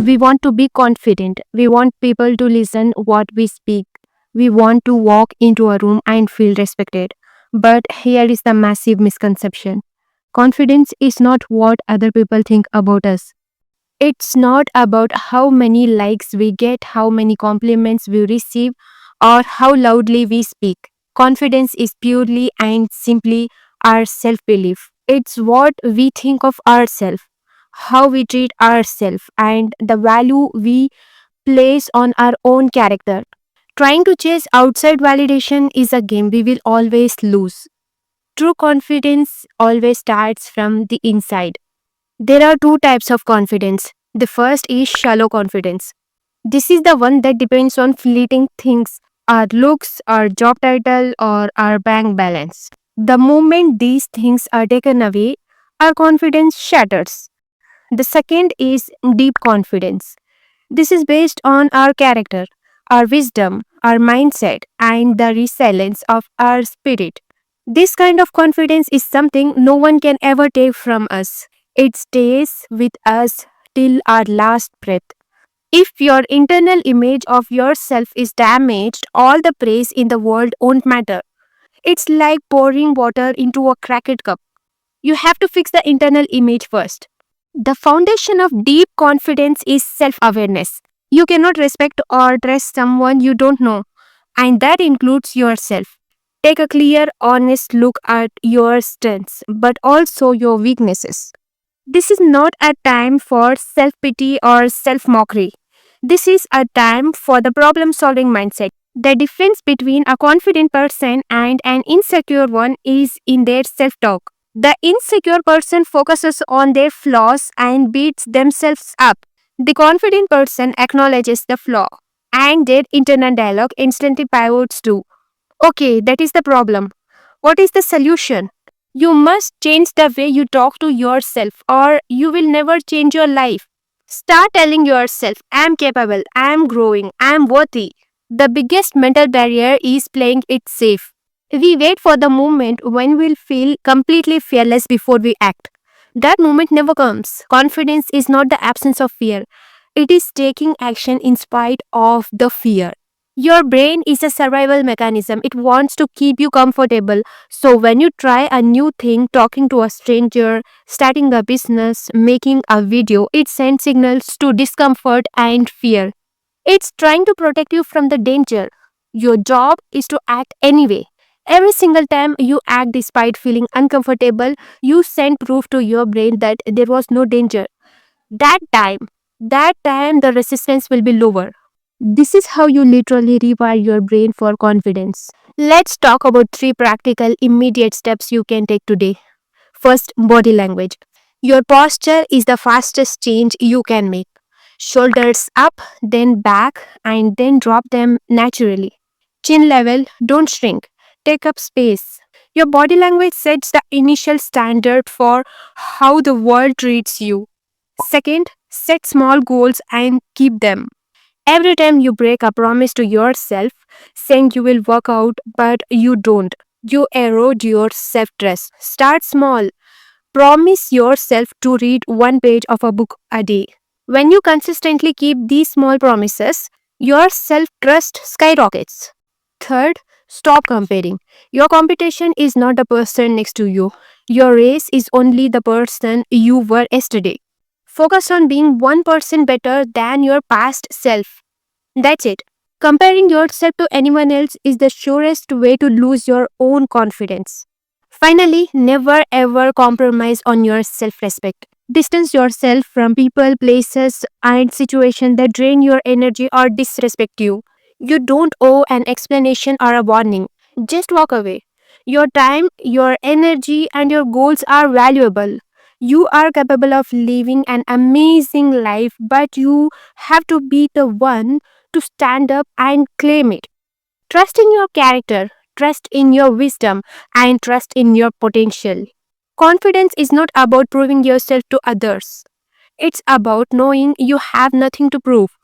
We want to be confident. We want people to listen what we speak. We want to walk into a room and feel respected. But here is the massive misconception. Confidence is not what other people think about us. It's not about how many likes we get, how many compliments we receive, or how loudly we speak. Confidence is purely and simply our self belief. It's what we think of ourselves, how we treat ourselves, and the value we place on our own character. Trying to chase outside validation is a game we will always lose. True confidence always starts from the inside. There are two types of confidence. The first is shallow confidence. This is the one that depends on fleeting things, our looks, our job title, or our bank balance. The moment these things are taken away, our confidence shatters. The second is deep confidence. This is based on our character, our wisdom, our mindset, and the resilience of our spirit. This kind of confidence is something no one can ever take from us. It stays with us till our last breath. If your internal image of yourself is damaged, all the praise in the world won't matter. It's like pouring water into a cracked cup. You have to fix the internal image first. The foundation of deep confidence is self awareness. You cannot respect or trust someone you don't know, and that includes yourself. Take a clear, honest look at your strengths, but also your weaknesses. This is not a time for self pity or self mockery. This is a time for the problem solving mindset. The difference between a confident person and an insecure one is in their self talk. The insecure person focuses on their flaws and beats themselves up. The confident person acknowledges the flaw and their internal dialogue instantly pivots to, okay, that is the problem. What is the solution? You must change the way you talk to yourself, or you will never change your life. Start telling yourself, I am capable, I am growing, I am worthy. The biggest mental barrier is playing it safe. We wait for the moment when we'll feel completely fearless before we act. That moment never comes. Confidence is not the absence of fear, it is taking action in spite of the fear. Your brain is a survival mechanism. It wants to keep you comfortable. So, when you try a new thing, talking to a stranger, starting a business, making a video, it sends signals to discomfort and fear. It's trying to protect you from the danger. Your job is to act anyway. Every single time you act despite feeling uncomfortable, you send proof to your brain that there was no danger. That time, that time the resistance will be lower. This is how you literally rewire your brain for confidence. Let's talk about three practical, immediate steps you can take today. First, body language. Your posture is the fastest change you can make. Shoulders up, then back, and then drop them naturally. Chin level, don't shrink. Take up space. Your body language sets the initial standard for how the world treats you. Second, set small goals and keep them. Every time you break a promise to yourself, saying you will work out but you don't, you erode your self trust. Start small. Promise yourself to read one page of a book a day. When you consistently keep these small promises, your self trust skyrockets. Third, stop comparing. Your competition is not the person next to you. Your race is only the person you were yesterday. Focus on being 1% better than your past self. That's it. Comparing yourself to anyone else is the surest way to lose your own confidence. Finally, never ever compromise on your self respect. Distance yourself from people, places, and situations that drain your energy or disrespect you. You don't owe an explanation or a warning. Just walk away. Your time, your energy, and your goals are valuable. You are capable of living an amazing life, but you have to be the one to stand up and claim it. Trust in your character, trust in your wisdom, and trust in your potential. Confidence is not about proving yourself to others. It's about knowing you have nothing to prove.